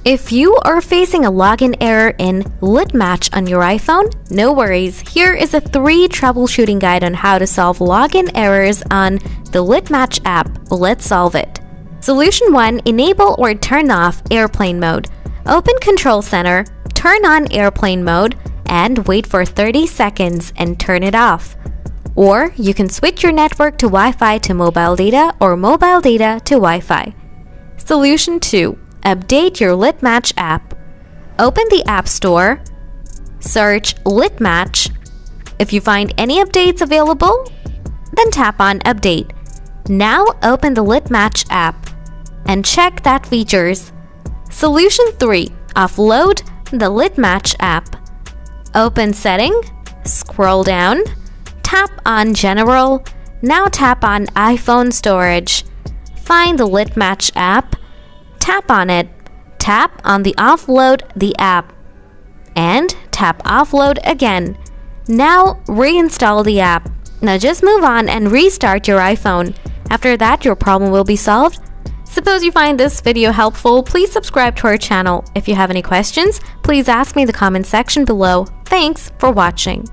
If you are facing a login error in Litmatch on your iPhone, no worries. Here is a 3 troubleshooting guide on how to solve login errors on the Litmatch app. Let's solve it. Solution 1. Enable or turn off airplane mode. Open Control Center, turn on airplane mode, and wait for 30 seconds and turn it off. Or you can switch your network to Wi-Fi to mobile data or mobile data to Wi-Fi. Solution 2. Update your Litmatch app. Open the App Store, search Litmatch. If you find any updates available, then tap on Update. Now open the Litmatch app and check that features. Solution 3. Offload the Litmatch app. Open Setting, scroll down, tap on General, now tap on iPhone Storage. Find the Litmatch app, tap on it, tap on the Offload the app, and tap Offload again. Now reinstall the app. Now just move on and restart your iPhone. After that, your problem will be solved. Suppose you find this video helpful, please subscribe to our channel. If you have any questions, please ask me in the comment section below. Thanks for watching.